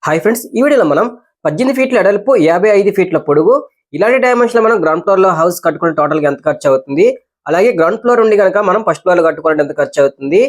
Hi friends, ఈ వీడియోలో మనం 18 ఫీట్ల ఎడల్పు 55 ఫీట్ల పొడుగు ఇలాంటి డైమెన్షన్ లో మనం గ్రౌండ్ ఫ్లోర్ లో హౌస్ కట్టుకునే టోటల్ గా ఎంత ఖర్చు అవుతుంది, అలాగే గ్రౌండ్ ఫ్లోర్ ఉండి కనుక మనం ఫస్ట్ ఫ్లోర్ లో కట్టుకోవడానికి ఎంత ఖర్చు అవుతుంది,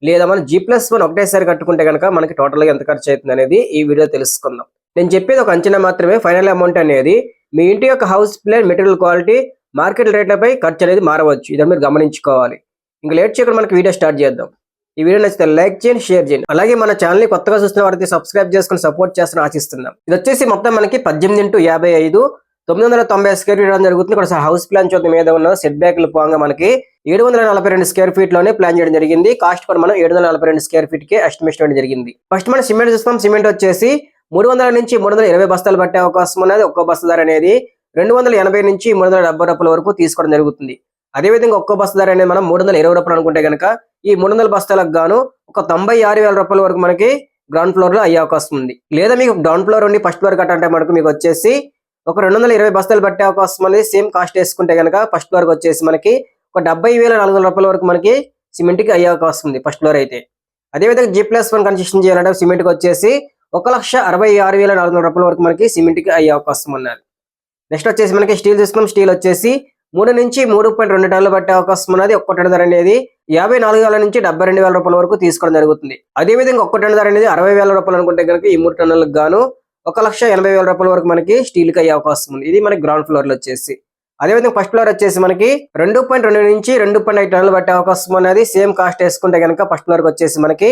లేదా మనం G+1 ఒకటేసారి కట్టుకుంటే కనుక మనకి టోటల్ గా ఎంత ఖర్చు అవుతుంది అనేది ఈ వీడియో తెలుసుకుందాం. నేను చెప్పేది ఒక అంచనా మాత్రమే. ఫైనల్ అమౌంట్ అనేది మీ ఇంటి యొక్క house plan, material quality, market రేట్లపై ఖర్చు అనేది మారవచ్చు. ఇదని మీరు గమనించుకోవాలి. ఇంకా లేట్ చేయకుండా మనకి వీడియో స్టార్ట్ చేద్దాం. ఈ వీడియో నచ్చితే లైక్ చేయండి, షేర్ చేయండి. అలాగే మన ఛానల్ ని కొత్తగా చూస్తున్న వారికి సబ్స్క్రైబ్ చేసుకుని సపోర్ట్ చేస్తారని ఆశిస్తున్నాం. ఇది వచ్చేసి మొత్తం మనకి 18x55 990 స్క్వేర్ ఫీట్ జరుగుతుంది. ఇక్కడ హౌస్ ప్లాన్ చూద్దాం. మీద ఉన్న సెట్ బ్యాక్లు పోగా మనకి 742 స్క్వేర్ ఫీట్ లోనే ప్లాన్ చేయడం జరిగింది. కాస్ట్ కూడా మనం 742 స్క్వేర్ ఫీట్ కి ఎస్టిమేషన్ చేయడం జరిగింది. ఫస్ట్ మనం సిమెంట్ చూస్తాం. సిమెంట్ వచ్చేసి 300 నుంచి 320 బస్తాలు పట్టే అవకాశం ఉన్నది. ఒక్కో బస్తా ధర అనేది 280 నుంచి 370 రూపాయల వరకు తీసుకోవడం జరుగుతుంది. అదేవిధంగా ఒక్కో బస్తా ధర అనేది మనం 320 రూపాయలు అనుకుంటే కనుక ఈ 300 బస్తాలకు గాను ఒక 96,000 రూపాయల వరకు మనకి గ్రౌండ్ ఫ్లోర్ లో అయ్యే అవకాశం ఉంది. లేదా మీకు గ్రౌండ్ ఫ్లోర్ ఉండి ఫస్ట్ ఫ్లోర్ కట్టాలంటే మనకు మీకు వచ్చేసి ఒక 220 బస్తాలు పట్టే అవకాశం అనేది సేమ్ కాస్ట్ వేసుకుంటే కనుక ఫస్ట్ ఫ్లోర్ వచ్చేసి మనకి ఒక 70,400 రూపాయల వరకు మనకి సిమెంట్ కి అయ్యే అవకాశం ఉంది ఫస్ట్ ఫ్లోర్ అయితే. అదేవిధంగా G+1 కన్స్ట్రక్షన్ చేయాలంటే సిమెంట్ కి వచ్చేసి 1,66,400 రూపాయల వరకు మనకి సిమెంట్ కి అయ్యే అవకాశం ఉన్నది. నెక్స్ట్ వచ్చేసి మనకి స్టీల్ తీసుకున్నాం. స్టీల్ వచ్చేసి 3 నుంచి 3.2 టన్నులు పట్టే అవకాశం ఉన్నది. ఒక్క టన్ను ధర అనేది 54,000 నుంచి 72,000 రూపాయల వరకు తీసుకోవడం జరుగుతుంది. అదేవిధంగా ఒక్క టన్ను ధర అనేది 60,000 రూపాయలు అనుకుంటే కనుక ఈ 3 టన్నులకు గాను 1,80,000 రూపాయల వరకు మనకి స్టీల్ కి అయ్యే అవకాశం ఉంది. ఇది మనకి గ్రౌండ్ ఫ్లోర్ లో వచ్చేసి. అదేవిధంగా ఫస్ట్ ఫ్లోర్ వచ్చేసి మనకి 2.2 నుంచి 2.5 టన్నులు పట్టే అవకాశం ఉన్నది. సేమ్ కాస్ట్ వేసుకుంటే కనుక ఫస్ట్ ఫ్లోర్ వచ్చేసి మనకి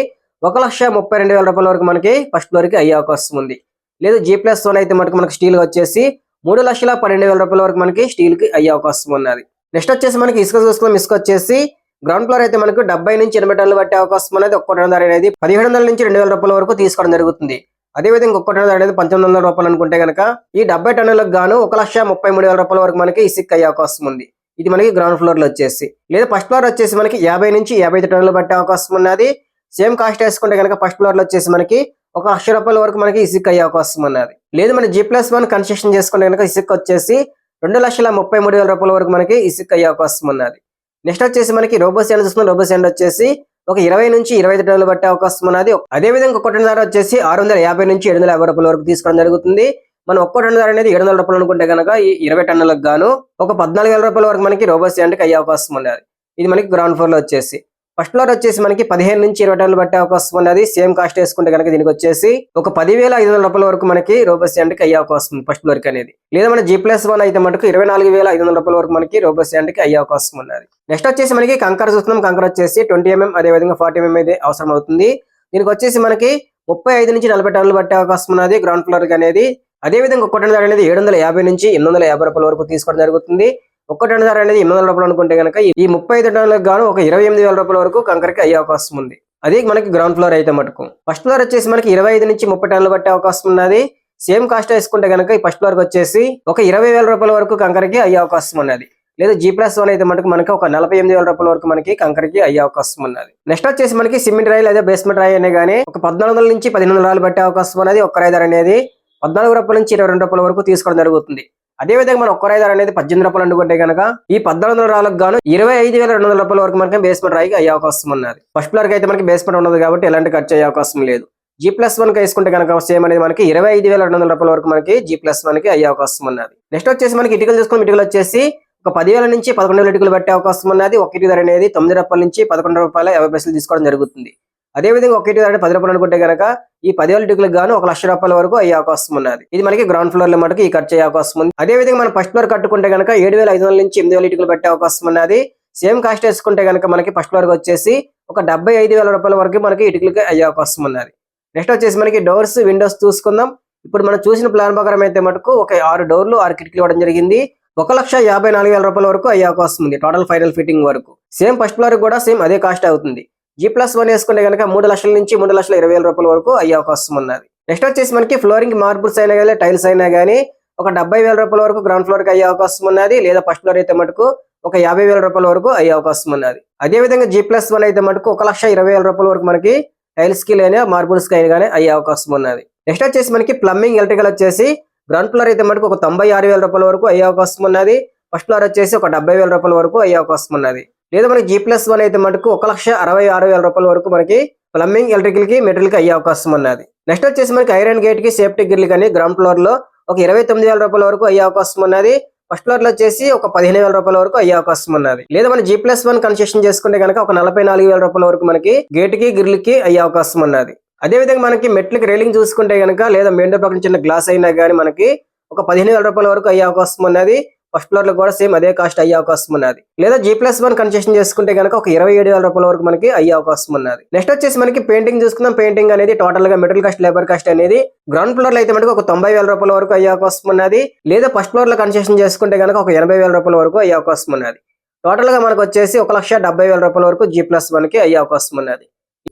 1,32,000 రూపాయల వరకు మనకి ఫస్ట్ ఫ్లోర్ కి అయ్యే అవకాశం ఉంది. లేదు G+1 అయితే మనకి స్టీల్ వచ్చేసి 3,12,000 రూపాయల వరకు మనకి స్టీల్ కి అయ్యే అవకాశం ఉన్నది. నెక్స్ట్ వచ్చేసి మనకి ఇసుక చూసుకున్నాం. ఇసుక వచ్చేసి గ్రౌండ్ ఫ్లోర్ అయితే మనకు 70 నుంచి 80 టన్నులు పట్టే అవకాశం అనేది. ఒక్క టన్ను ధర అనేది 1,700 నుంచి 2,000 రూపాయల వరకు తీసుకోవడం జరుగుతుంది. అదేవిధంగా ఒక్క టన్ను ధర అనేది 1,900 రూపాయలు అనుకుంటే కనుక ఈ 70 టన్నులకు గాను 1,33,000 రూపాయల వరకు మనకి ఇసుక అయ్యే అవకాశం ఉంది. ఇది మనకి గ్రౌండ్ ఫ్లోర్ లో వచ్చేసి. లేదా ఫస్ట్ ఫ్లోర్ వచ్చేసి మనకి 50 నుంచి 55 టన్నులు పట్టే అవకాశం ఉన్నది. సేమ్ కాస్ట్ వేసుకుంటే కనుక ఫస్ట్ ఫ్లోర్ లో వచ్చేసి మనకి 1,00,000 రూపాయల వరకు మనకి ఇసుక అయ్యే అవకాశం ఉన్నది. లేదు మన G+1 కన్స్ట్రక్షన్ చేసుకుంటే కనుక ఇసుక వచ్చేసి 2,33,000 రూపాయల వరకు మనకి ఇసుక అయ్యే అవకాశం ఉన్నది. నెక్స్ట్ వచ్చేసి మనకి రోబో శాండ్ చూసుకున్న. రోబో శాండ్ వచ్చేసి ఒక 20 నుంచి 25 టన్నులు పట్టే అవకాశం ఉన్నది. అదేవిధంగా ఒక్క టన్ను ధర వచ్చేసి 650 నుంచి 750 రూపాయల వరకు తీసుకోవడం జరుగుతుంది. మనం ఒక్క టన్ను ధర అనేది 700 రూపాయలు అనుకుంటే కనుక ఈ 20 టన్నులకు గాను ఒక 14,000 రూపాయల వరకు మనకి రోబో శాండ్ కి అయ్యే అవకాశం ఉన్నది. ఇది మనకి గ్రౌండ్ ఫ్లోర్ లో వచ్చేసి. ఫస్ట్ ఫ్లోర్ వచ్చేసి మనకి 15 నుంచి 20 టన్నులు పట్టే అవకాశం ఉన్నది. సేమ్ కాస్ట్ వేసుకుంటే కనుక దీనికి వచ్చేసి ఒక 10,500 రూపాయల వరకు మనకి రోబో శాండ్ కి అయ్యే అవకాశం ఉంది ఫస్ట్ ఫ్లోర్ కి అనేది. లేదా మన G+1 అయితే మనకు 24,500 రూపాయల వరకు మనకి రోబో శాండ్ కి అయ్యే అవకాశం ఉన్నది. నెక్స్ట్ వచ్చేసి మనకి కంకర చూస్తున్నాం. కంకర వచ్చేసి 20 mm అదేవిధంగా 40 mm అయితే అవసరం అవుతుంది. దీనికి వచ్చేసి మనకి 35 నుంచి 40 టన్నులు పట్టే అవకాశం ఉన్నది గ్రౌండ్ ఫ్లోర్ కి అనేది. అదేవిధంగా ఒక్క టన్ను ధర అనేది 750 నుంచి 850 రూపాయల వరకు తీసుకోవడం జరుగుతుంది. ఒక్క టన్ను ధర అనేది 800 రూపాయలు అనుకుంటే కనుక ఈ 35 టన్నులకు గాను ఒక 28,000 రూపాయల వరకు కంకరకి అయ్యే అవకాశం ఉంది. అది మనకి గ్రౌండ్ ఫ్లోర్ అయితే మటుకు. ఫస్ట్ ఫ్లోర్ వచ్చేసి మనకి 25 నుంచి 30 టన్నులు పట్టే అవకాశం ఉన్నది. సేమ్ కాస్ట్ వేసుకుంటే కనుక ఈ ఫస్ట్ ఫ్లోర్ వచ్చేసి ఒక 20,000 రూపాయల వరకు కంకరకి అయ్యే అవకాశం ఉన్నది. లేదా G+1 అయితే మటుకు మనకి ఒక 48,000 రూపాయల వరకు మనకి కంకరకి అయ్యే అవకాశం ఉన్నది. నెక్స్ట్ వచ్చేసి మనకి సిమెంట్ రాయి లేదా బేస్మెంట్ రాయి అనే గానీ ఒక 1,400 నుంచి 1,500 పట్టే అవకాశం ఉన్నది. ఒక్క రాయి ధర అనేది 14 రూపాయల నుంచి 22 రూపాయల వరకు తీసుకోవడం జరుగుతుంది. అదేవిధంగా మన ఒక్క రాయి ధర అనేది 18 రూపాయలు అనుకుంటే కనుక ఈ 1,400 రాళ్ళకు గాను 25,200 రూపాయల వరకు మనకి బేస్మెంట్ రాయికి అయ్యే అవకాశం ఉన్నది. ఫస్ట్ ఫ్లోర్ కి అయితే మనకి బేస్మెంట్ ఉన్నది కాబట్టి ఎలాంటి ఖర్చు అయ్యే అవకాశం లేదు. G+1 కి వేసుకుంటే కనుక సేమ్ అనేది మనకి 25,200 రూపాయల వరకు మనకి G+1 కి అయ్యే అవకాశం ఉన్నది. నెక్స్ట్ వచ్చేసి మనకి ఇటుకలు చూసుకుని. ఇటుకలు వచ్చేసి ఒక 10,000 నుంచి 11,000 ఇటుకలు పట్టే అవకాశం ఉన్నది. ఒక ఇటుక ధర అనేది 9 రూపాయల నుంచి 11 రూపాయల 50 పైసలు తీసుకోవడం జరుగుతుంది. అదేవిధంగా ఒక ఇటుక ధర 10 రూపాయలు అనుకుంటే కనుక ఈ 10,000 ఇటుకలకు గాను 1,00,000 రూపాయల వరకు అయ్యే అవకాశం ఉన్నది. ఇది మనకి గ్రౌండ్ ఫ్లోర్ లో మటుకు ఈ ఖర్చు అయ్యే అవకాశం ఉంది. అదేవిధంగా మనం ఫస్ట్ ఫ్లోర్ కట్టుకుంటే కనుక 7,500 నుంచి 8,000 ఇటుకలు పట్టే అవకాశం ఉన్నది. సేమ్ కాస్ట్ వేసుకుంటే కనుక మనకి ఫస్ట్ ఫ్లోర్ వచ్చేసి ఒక 75,000 రూపాయల వరకు మనకి ఇటుకలకి అయ్యే అవకాశం ఉన్నది. నెక్స్ట్ వచ్చేసి మనకి డోర్స్, విండోస్ చూసుకుందాం. ఇప్పుడు మనం చూసిన ప్లాన్ ప్రకారం అయితే మటుకు ఒక 6 డోర్లు 6 కిటికీలు ఇవ్వడం జరిగింది. 1,54,000 రూపాయల వరకు అయ్యే అవకాశం ఉంది టోటల్ ఫైనల్ ఫిట్టింగ్ వరకు. సేమ్ ఫస్ట్ ఫ్లోర్ కూడా సేమ్ అదే కాస్ట్ అవుతుంది. G+1 వేసుకుంటే కనుక 3,00,000 నుంచి 3,20,000 రూపాయల వరకు అయ్యే అవకాశం ఉన్నది. నెక్స్ట్ వచ్చేసి మనకి ఫ్లోరింగ్ మార్బుల్స్ అయినా కానీ టైల్స్ అయినా కానీ ఒక 70,000 రూపాయల వరకు గ్రౌండ్ ఫ్లోర్ కి అయ్యే అవకాశం ఉన్నది. లేదా ఫస్ట్ ఫ్లోర్ అయితే మటుకు ఒక 50,000 రూపాయల వరకు అయ్యే అవకాశం ఉన్నది. అదేవిధంగా G+1 అయితే మటుకు 1,20,000 రూపాయల వరకు మనకి టైల్స్ కి లేదా మార్బుల్స్ కి అయినా కానీ అయ్యే అవకాశం ఉన్నది. నెక్స్ట్ వచ్చేసి మనకి ప్లంబింగ్, ఎలక్ట్రికల్ వచ్చేసి గ్రౌండ్ ఫ్లోర్ అయితే మటుకు ఒక 96,000 రూపాయల వరకు అయ్యే అవకాశం ఉన్నది. ఫస్ట్ ఫ్లోర్ వచ్చేసి ఒక 70,000 రూపాయల వరకు అయ్యే అవకాశం ఉన్నది. లేదా మనకి G+1 అయితే మటుకు 1,66,000 రూపాయల వరకు మనకి ప్లంబింగ్, ఎలక్ట్రికల్ కి, మెటీరియల్ కి అయ్యే అవకాశం ఉన్నది. నెక్స్ట్ వచ్చేసి మనకి ఐరన్ గేట్ కి, సేఫ్టీ గ్రిల్ కానీ గ్రౌండ్ ఫ్లోర్ లో ఒక 29,000 రూపాయల వరకు అయ్యే అవకాశం ఉన్నది. ఫస్ట్ ఫ్లోర్ లో వచ్చేసి ఒక 15,000 రూపాయల వరకు అయ్యే అవకాశం ఉన్నది. లేదా మనం G+1 కన్స్ట్రక్షన్ చేసుకుంటే కనుక ఒక 44,000 రూపాయల వరకు మనకి గేట్ కి, గ్రిల్ కి అయ్యే అవకాశం ఉన్నది. అదే విధంగా మనకి మెట్లకి రైలింగ్ చూసుకుంటే కనుక లేదా మెయిన్ డోర్ పక్కన చిన్న గ్లాస్ అయినా కానీ మనకి ఒక 15,000 రూపాయల వరకు అయ్యే అవకాశం ఉన్నది. ఫస్ట్ ఫ్లోర్ లో కూడా సేమ్ అదే కాస్ట్ అయ్యే అవకాశం ఉన్నది. లేదా G+1 కన్స్ట్రక్షన్ చేసుకుంటే కనుక ఒక 27,000 రూపాయల వరకు మనకి అయ్యే అవకాశం ఉన్నది. నెక్స్ట్ వచ్చేసి మనకి పెయింటింగ్ చూసుకుందాం. పెయింటింగ్ అనేది టోటల్ గా మెటీరియల్ కాస్ట్, లేబర్ కాస్ట్ అనేది గ్రౌండ్ ఫ్లోర్ లో అయితే మనకి ఒక 90,000 రూపాయల వరకు అయ్యే అవకాశం ఉన్నది. లేదా ఫస్ట్ ఫ్లోర్ లో కన్స్ట్రక్షన్ చేసుకుంటే కనుక ఒక 80,000 రూపాయల వరకు అయ్యే అవకాశం ఉన్నది. టోటల్ గా మనకు వచ్చేసి 1,70,000 రూపాయల వరకు G+1 కి అయ్యే అవకాశం ఉన్నది.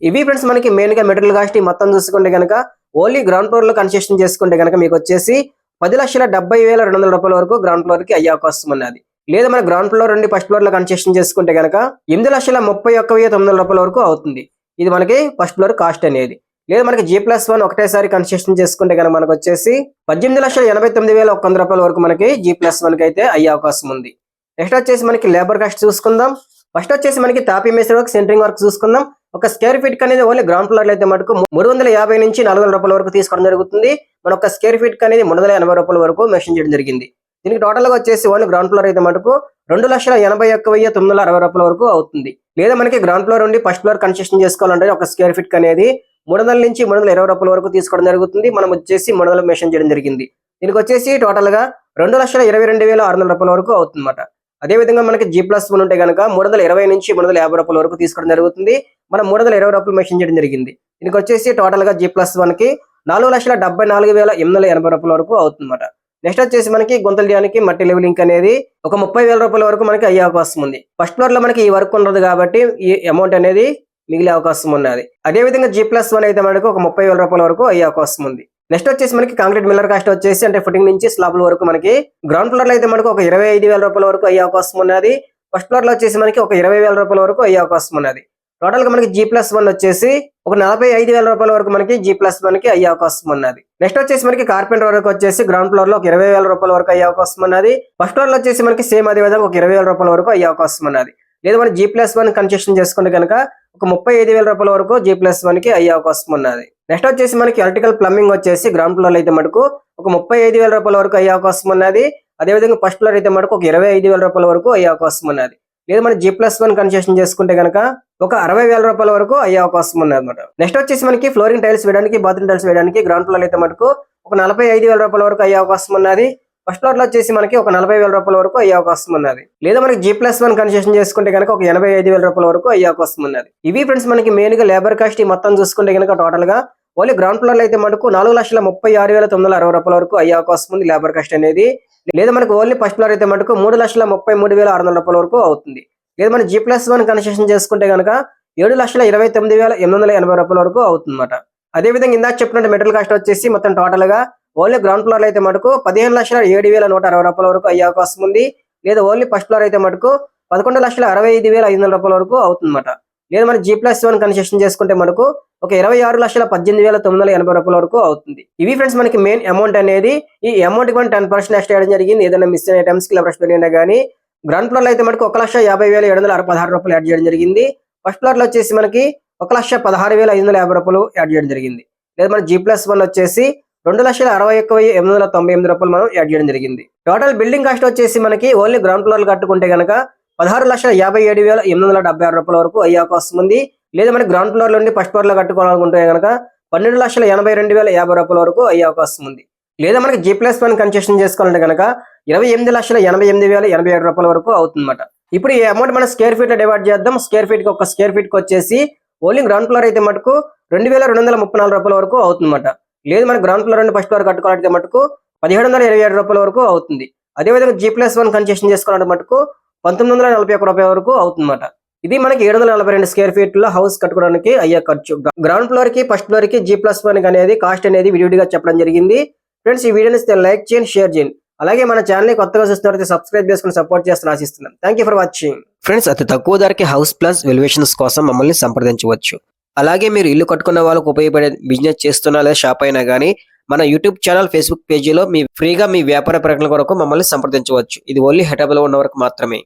ఇవి ఫ్రెండ్స్ మనకి మెయిన్ గా మెటీరియల్ కాస్ట్ మొత్తం చూసుకుంటే కనుక ఓన్లీ గ్రౌండ్ ఫ్లోర్ లో కన్స్ట్రక్షన్ చేసుకుంటే కనుక మీకు వచ్చేసి 10,70,200 రూపాయల వరకు గ్రౌండ్ ఫ్లోర్ కి అయ్యే అవకాశం ఉన్నది. లేదా మన గ్రౌండ్ ఫ్లోర్ నుండి ఫస్ట్ ఫ్లోర్ లో కన్స్ట్రక్షన్ చేసుకుంటే కనుక 8,31,900 రూపాయల వరకు అవుతుంది. ఇది మనకి ఫస్ట్ ఫ్లోర్ కాస్ట్ అనేది. లేదా మనకి G+1 ఒకటేసారి కన్స్ట్రక్షన్ చేసుకుంటే కనుక మనకు వచ్చేసి 18,89,100 రూపాయల వరకు మనకి G+1 కి అయితే అయ్యే అవకాశం ఉంది. నెక్స్ట్ వచ్చేసి మనకి లేబర్ కాస్ట్ చూసుకుందాం. ఫస్ట్ వచ్చేసి మనకి తాపీ మేస్త్రి వర్క్, సెంటరింగ్ వర్క్ చూసుకుందాం. ఒక స్క్వేర్ ఫీట్ అనేది ఓన్లీ గ్రౌండ్ ఫ్లోర్ లో అయితే మటుకు 350 నుంచి 400 రూపాయల వరకు తీసుకోవడం జరుగుతుంది. మన ఒక స్క్వేర్ ఫీట్ అనేది 380 రూపాయల వరకు మెన్షన్ చేయడం జరిగింది. దీనికి టోటల్ గా వచ్చేసి ఓన్లీ గ్రౌండ్ ఫ్లోర్ అయితే మటుకు 2,81,960 రూపాయల వరకు అవుతుంది. లేదా మనకి గ్రౌండ్ ఫ్లోర్ నుండి ఫస్ట్ ఫ్లోర్ కన్స్ట్రక్షన్ చేసుకోవాలంటే ఒక స్క్వేర్ ఫీట్ అనేది 300 నుంచి 320 రూపాయల వరకు తీసుకోవడం జరుగుతుంది. మనం వచ్చేసి 300 మెన్షన్ చేయడం జరిగింది. దీనికి వచ్చేసి టోటల్ గా 2,22,600 రూపాయల వరకు అవుతుందన్నమాట. అదే విధంగా మనకి G+1 ఉంటే కనుక 320 నుంచి 350 రూపాయల వరకు తీసుకోవడం జరుగుతుంది. మనం 320 రూపాయలు మెన్షన్ చేయడం జరిగింది. దీనికి వచ్చేసి టోటల్ గా G+1 కి 4,74,880 రూపాయల వరకు అవుతుందన్నమాట. నెక్స్ట్ వచ్చేసి మనకి గుంతలు తీయడానికి మట్టి లెవెలింగ్ అనేది ఒక 30,000 రూపాయల వరకు మనకి అయ్యే అవకాశం ఉంది. ఫస్ట్ ఫ్లోర్ లో మనకి ఈ వర్క్ ఉండదు కాబట్టి ఈ అమౌంట్ అనేది మిగిలే అవకాశం ఉన్నది. అదే విధంగా G+1 అయితే మనకి ఒక 30,000 రూపాయల వరకు అయ్యే అవకాశం ఉంది. నెక్స్ట్ వచ్చేసి మనకి కాంక్రీట్ మిల్లర్ కాస్ట్ వచ్చేసి అంటే ఫుటింగ్ నుంచి స్లాబ్ల వరకు మనకి గ్రౌండ్ ఫ్లోర్ లో అయితే మనకి ఒక 25,000 రూపాయల వరకు అయ్యే అవకాశం ఉన్నది. ఫస్ట్ ఫ్లోర్ లో వచ్చేసి మనకి ఒక 20,000 రూపాయల వరకు అయ్యే అవకాశం ఉన్నది. టోటల్ గా మనకి G+1 వచ్చేసి ఒక 45,000 రూపాయల వరకు మనకి G+1 కి అయ్యే అవకాశం ఉన్నది. నెక్స్ట్ వచ్చేసి మనకి కార్పెంటర్ వరకు వచ్చేసి గ్రౌండ్ ఫ్లోర్ లో ఒక 20,000 రూపాయల వరకు అయ్యే అవకాశం ఉన్నది. ఫస్ట్ ఫ్లోర్ లో వచ్చేసి మనకి సేమ్ అదే విధంగా ఒక 20,000 రూపాయల వరకు అయ్యే అవకాశం ఉన్నది. లేదా మనం G+1 కన్స్ట్రక్షన్ చేసుకుంటే కనుక ఒక 35,000 రూపాయల వరకు G+1 కి అయ్యే అవకాశం ఉన్నది. నెక్స్ట్ వచ్చేసి మనకి ఎలక్ట్రికల్ ప్లంబింగ్ వచ్చేసి గ్రౌండ్ ఫ్లోర్ లో అయితే మటుకు ఒక 35,000 రూపాయల వరకు అయ్యే అవకాశం ఉన్నది. అదేవిధంగా ఫస్ట్ ఫ్లోర్ అయితే మటుకు ఒక 25,000 రూపాయల వరకు అయ్యే అవకాశం ఉన్నది. లేదా మనం G+1 కన్స్ట్రక్షన్ చేసుకుంటే కనుక ఒక 60,000 రూపాయల వరకు అయ్యే అవకాశం ఉన్నది అనమాట. నెక్స్ట్ వచ్చేసి మనకి ఫ్లోరింగ్ టైల్స్ వేయడానికి, బాత్రూమ్ టైల్స్ వేయడానికి గ్రౌండ్ ఫ్లోర్ అయితే మటుకు ఒక 45,000 రూపాయల వరకు అయ్యే అవకాశం ఉన్నది. ఫస్ట్ ఫ్లోర్ లో వచ్చేసి మనకి ఒక 40,000 రూపాయల వరకు అయ్యే అవకాశం ఉన్నది. లేదా మనకి G+1 కన్స్ట్రక్షన్ చేసుకుంటే కనుక ఒక 85,000 రూపాయల వరకు అయ్యే అవకాశం ఉన్నది. ఇవి ఫ్రెండ్స్ మనకి మెయిన్ గా లేబర్ కాస్ట్ మొత్తం చూసుకుంటే కనుక టోటల్ గా ఓన్లీ గ్రౌండ్ ఫ్లోర్ లో అయితే మటుకు 4,36,960 రూపాయల వరకు అయ్యే అవకాశం ఉంది లేబర్ కాస్ట్ అనేది. లేదా మనకి ఓన్లీ ఫస్ట్ ఫ్లోర్ అయితే మటుకు 3,33,600 రూపాయల వరకు అవుతుంది. లేదా మనం G+1 కన్స్ట్రక్షన్ చేసుకుంటే కనుక 7,29,880 రూపాయల వరకు అవుతుందన్నమాట. అదే విధంగా ఇందాక చెప్పినట్టు మెటీరియల్ కాస్ట్ వచ్చేసి మొత్తం టోటల్ గా ఓన్లీ గ్రౌండ్ ఫ్లోర్ లో అయితే మటుకు 15,07,160 రూపాయల వరకు అయ్యే అవకాశం ఉంది. లేదా ఓన్లీ ఫస్ట్ ఫ్లోర్ అయితే మటుకు 11,65,500 రూపాయల వరకు అవుతుందన్నమాట. లేదా మన G+1 కన్స్ట్రక్షన్ చేసుకుంటే మనకు ఒక 26,18,980 రూపాయల వరకు అవుతుంది. ఇవి ఫ్రెండ్స్ మనకి మెయిన్ అమౌంట్ అనేది. ఈ అమౌంట్ కి 10% ఎక్స్ట్రా చేయడం జరిగింది. ఏదైనా మిస్ అయిన ఐటమ్స్ కి లేబర్ అయినా కానీ గ్రౌండ్ ఫ్లోర్ లో అయితే మనకు 1,50,716 రూపాయలు యాడ్ చేయడం జరిగింది. ఫస్ట్ ఫ్లోర్ లో వచ్చేసి మనకి 1,16,550 రూపాయలు యాడ్ చేయడం జరిగింది. లేదా మన G+1 వచ్చేసి 2,61,898 రూపాయలు మనం యాడ్ చేయడం జరిగింది. టోటల్ బిల్డింగ్ కాస్ట్ వచ్చేసి మనకి ఓన్లీ గ్రౌండ్ ఫ్లోర్ కట్టుకుంటే కనుక 16,57,876 రూపాయల వరకు అయ్యే అవకాశం ఉంది. లేదా మనకి గ్రౌండ్ ఫ్లోర్ నుండి ఫస్ట్ ఫ్లోర్ లో కట్టుకోవాలనుకుంటే కనుక 12,82,050 రూపాయల వరకు అయ్యే అవకాశం ఉంది. లేదా మనకి G+1 కన్స్ట్రక్షన్ చేసుకోవాలంటే కనుక 28,88,087 రూపాయల వరకు అవుతుందన్నమాట. ఇప్పుడు ఈ అమౌంట్ మనం స్క్వేర్ ఫీట్ లో డివైడ్ చేద్దాం. స్క్వేర్ ఫీట్ కి ఒక స్క్వేర్ ఫీట్ కి వచ్చేసి ఓన్లీ గ్రౌండ్ ఫ్లోర్ అయితే మటుకు 2,234 రూపాయల వరకు అవుతుందన్నమాట. లేదు మన గ్రౌండ్ ఫ్లోర్ నుండి ఫస్ట్ ఫ్లోర్ కట్టుకోవాలంటే మటుకు 1,727 రూపాయల వరకు అవుతుంది. అదేవిధంగా G+1 కన్స్ట్రక్షన్ చేసుకోవాలంటే మటుకు 1,941 రూపాయల వరకు అవుతుందన్నమాట. ఇది మనకి 742 స్క్వేర్ ఫీట్ లో హౌస్ కట్టుకోవడానికి అయ్యే ఖర్చు. గ్రౌండ్ ఫ్లోర్ కి ఫస్ట్ ఫ్లోర్ కి G+1 అనేది కాస్ట్ అనేది విడివిడిగా చెప్పడం జరిగింది. ఫ్రెండ్స్ ఈ వీడియోని లైక్ చేయండి, షేర్ చేయండి. అలాగే మన ఛానల్ ని కొత్తగా చూస్తున్నట్లయితే సబ్స్క్రైబ్ చేసుకుని సపోర్ట్ చేస్తున్న ఆశిస్తున్నాను. Thank you for watching. Friends అతి తక్కువ ధరకి హౌస్ ప్లస్ వెల్యుయేషన్స్ కోసం మమ్మల్ని సంప్రదించవచ్చు. అలాగే మీరు ఇల్లు కట్టుకున్న వాళ్ళకు ఉపయోగపడే బిజినెస్ చేస్తున్నా లేదా షాప్ అయినా కానీ మన యూట్యూబ్ ఛానల్, ఫేస్బుక్ పేజీలో మీ ఫ్రీగా మీ వ్యాపార ప్రకటనల కొరకు మమ్మల్ని సంప్రదించవచ్చు. ఇది ఓన్లీ హెటబుల్ ఉన్న వరకు మాత్రమే.